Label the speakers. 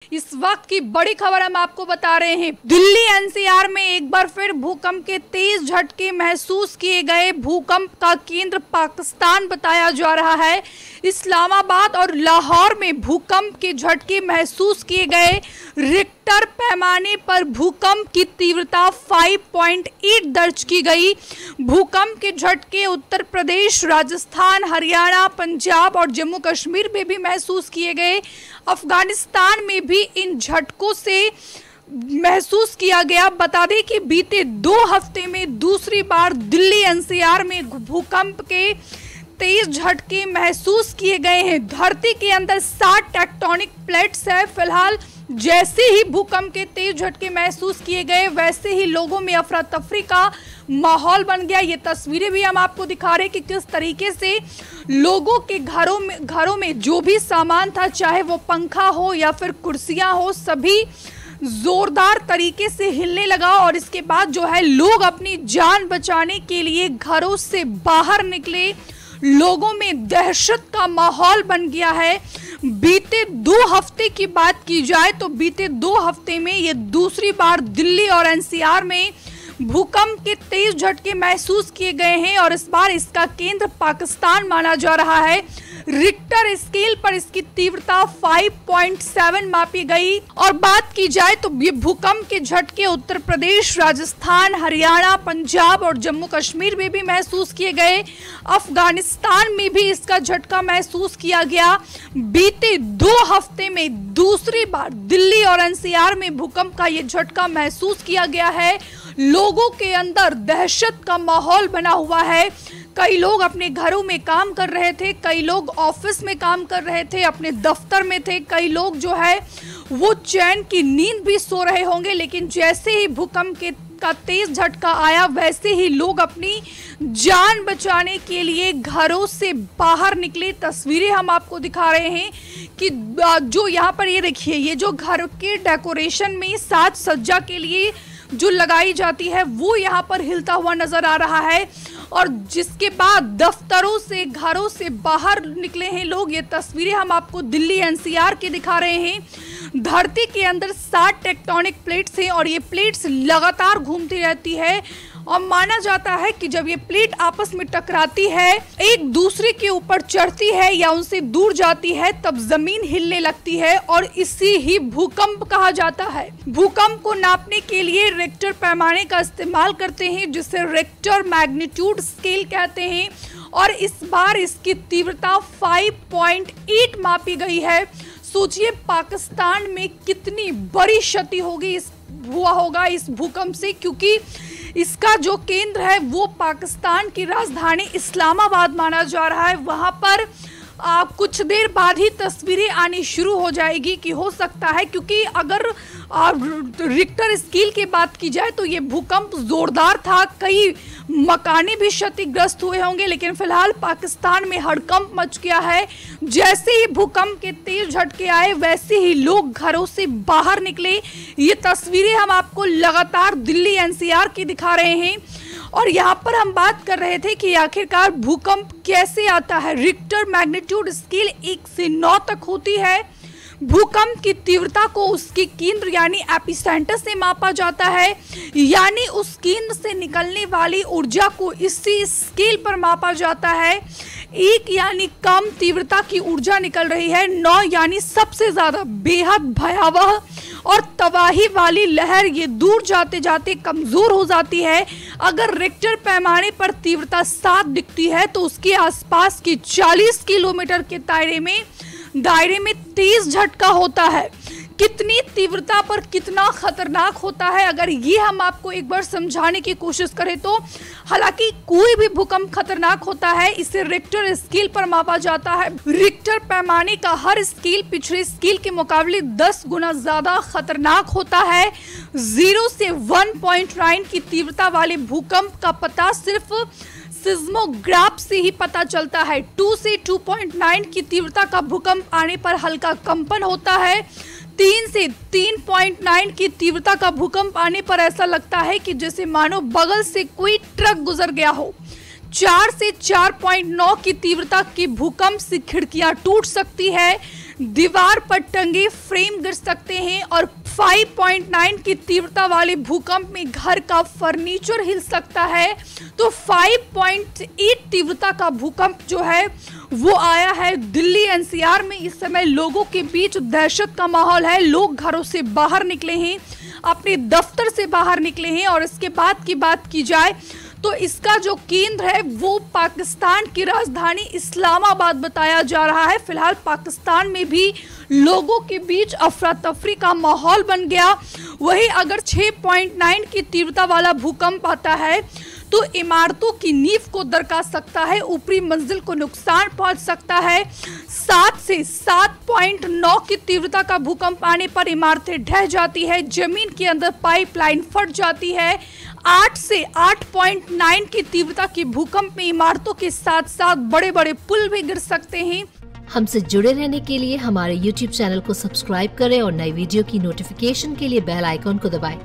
Speaker 1: इस वक्त की बड़ी खबर हम आपको बता रहे हैं। दिल्ली एनसीआर में एक बार फिर भूकंप के तेज झटके महसूस किए गए। भूकंप का केंद्र पाकिस्तान बताया जा रहा है। इस्लामाबाद और लाहौर में भूकंप के झटके महसूस किए गए। रिक्टर पैमाने पर भूकंप की तीव्रता 5.8 दर्ज की गई। भूकंप के झटके उत्तर प्रदेश, राजस्थान, हरियाणा, पंजाब और जम्मू कश्मीर में भी महसूस किए गए। अफगानिस्तान में भी इन झटकों से महसूस किया गया। बता दें कि बीते 2 हफ्ते में दूसरी बार दिल्ली एनसीआर में भूकंप के तेज झटके महसूस किए गए हैं। धरती के अंदर 7 टेक्टोनिक प्लेट्स है। फिलहाल जैसे ही भूकंप के तेज झटके महसूस किए गए वैसे ही लोगों में अफरा तफरी का माहौल बन गया। ये तस्वीरें भी हम आपको दिखा रहे हैं कि किस तरीके से लोगों के घरों में जो भी सामान था, चाहे वो पंखा हो या फिर कुर्सियां हो, सभी जोरदार तरीके से हिलने लगा। और इसके बाद जो है लोग अपनी जान बचाने के लिए घरों से बाहर निकले। लोगों में दहशत का माहौल बन गया है। बीते 2 हफ्ते की बात की जाए तो बीते 2 हफ्ते में ये दूसरी बार दिल्ली और एनसीआर में भूकंप के तेज झटके महसूस किए गए हैं और इस बार इसका केंद्र पाकिस्तान माना जा रहा है। रिक्टर स्केल पर इसकी तीव्रता 5.7 मापी गई। और बात की जाए तो ये भूकंप के झटके उत्तर प्रदेश, राजस्थान, हरियाणा, पंजाब और जम्मू कश्मीर में भी महसूस किए गए। अफगानिस्तान में भी इसका झटका महसूस किया गया। बीते 2 हफ्ते में दूसरी बार दिल्ली और एनसीआर में भूकंप का ये झटका महसूस किया गया है। लोगों के अंदर दहशत का माहौल बना हुआ है। कई लोग अपने घरों में काम कर रहे थे, कई लोग ऑफिस में काम कर रहे थे, अपने दफ्तर में थे, कई लोग जो है वो चैन की नींद भी सो रहे होंगे। लेकिन जैसे ही भूकंप का तेज झटका आया वैसे ही लोग अपनी जान बचाने के लिए घरों से बाहर निकले। तस्वीरें हम आपको दिखा रहे हैं कि जो यहाँ पर ये देखिए, ये जो घर के डेकोरेशन में साज सज्जा के लिए जो लगाई जाती है वो यहाँ पर हिलता हुआ नजर आ रहा है। और जिसके बाद दफ्तरों से, घरों से बाहर निकले हैं लोग। ये तस्वीरें हम आपको दिल्ली एनसीआर की दिखा रहे हैं। धरती के अंदर 7 टेक्टोनिक प्लेट्स हैं और ये प्लेट्स लगातार घूमती रहती है। और माना जाता है कि जब ये प्लेट आपस में टकराती है, एक दूसरे के ऊपर चढ़ती है या उनसे दूर जाती है, तब जमीन हिलने लगती है और इसी ही भूकंप कहा जाता है। भूकंप को नापने के लिए रिक्टर पैमाने का इस्तेमाल करते हैं, जिसे रिक्टर मैग्नीट्यूड स्केल कहते हैं। और इस बार इसकी तीव्रता 5.8 मापी गई है। सोचिए पाकिस्तान में कितनी बड़ी क्षति हुआ होगा इस भूकंप से, क्योंकि इसका जो केंद्र है वो पाकिस्तान की राजधानी इस्लामाबाद माना जा रहा है। वहां पर कुछ देर बाद ही तस्वीरें आनी शुरू हो जाएगी कि हो सकता है, क्योंकि अगर रिक्टर स्केल की बात की जाए तो ये भूकंप जोरदार था। कई मकाने भी क्षतिग्रस्त हुए होंगे। लेकिन फिलहाल पाकिस्तान में हड़कंप मच गया है। जैसे ही भूकंप के तेज झटके आए वैसे ही लोग घरों से बाहर निकले। ये तस्वीरें हम आपको लगातार दिल्ली एनसीआर की दिखा रहे हैं। और यहाँ पर हम बात कर रहे थे कि आखिरकार भूकंप कैसे आता है। रिक्टर मैग्नीट्यूड स्केल 1 से 9 तक होती है। भूकंप की तीव्रता को उसके केंद्र यानी एपिसेंटर से मापा जाता है, यानी उस केंद्र से निकलने वाली ऊर्जा को इसी स्केल पर मापा जाता है। 1 यानी कम तीव्रता की ऊर्जा निकल रही है, 9 यानी सबसे ज्यादा बेहद भयावह और तबाही वाली लहर। ये दूर जाते जाते कमजोर हो जाती है। अगर रिक्टर पैमाने पर तीव्रता 7 दिखती है तो उसके आसपास के 40 किलोमीटर के दायरे में तेज झटका होता है। कितनी तीव्रता पर कितना खतरनाक होता है, अगर ये हम आपको एक बार समझाने की कोशिश करें तो हालांकि कोई भी भूकंप खतरनाक होता है, इसे रिक्टर स्केल पर मापा जाता है। रिक्टर पैमाने का हर स्केल पिछले स्केल के मुकाबले 10 गुना ज्यादा खतरनाक होता है। 0 से 1.9 की तीव्रता वाले भूकंप का पता सिर्फ सिस्मोग्राफ से ही पता चलता है। 2 से 2.9 की तीव्रता का भूकंप आने पर हल्का कंपन होता है। 3 से 3.9 की तीव्रता का भूकंप आने पर ऐसा लगता है कि जैसे मानो बगल से कोई ट्रक गुजर गया हो। 4 से 4.9 की तीव्रता के भूकंप से खिड़कियां टूट सकती है। दीवार पर टंगे फ्रेम गिर सकते हैं और 5.9 की तीव्रता वाले भूकंप में घर का फर्नीचर हिल सकता है। तो 5.8 तीव्रता का भूकंप जो है वो आया है दिल्ली एनसीआर में। इस समय लोगों के बीच दहशत का माहौल है, लोग घरों से बाहर निकले हैं, अपने दफ्तर से बाहर निकले हैं। और इसके बाद की बात की जाए तो इसका जो केंद्र है वो पाकिस्तान की राजधानी इस्लामाबाद बताया जा रहा है। फिलहाल पाकिस्तान में भी लोगों के बीच अफरा तफरी का माहौल बन गया। वही अगर 6.9 की तीव्रता वाला भूकंप आता है तो इमारतों की नींव को दरका सकता है, ऊपरी मंजिल को नुकसान पहुंच सकता है। 7 से 7.9 की तीव्रता का भूकंप आने पर इमारतें ढह जाती है, जमीन के अंदर पाइपलाइन फट जाती है। 8 से 8.9 की तीव्रता की भूकंप में इमारतों के साथ साथ बड़े बड़े पुल भी गिर सकते हैं।
Speaker 2: हमसे जुड़े रहने के लिए हमारे YouTube चैनल को सब्सक्राइब करें और नई वीडियो की नोटिफिकेशन के लिए बेल आइकॉन को दबाएं।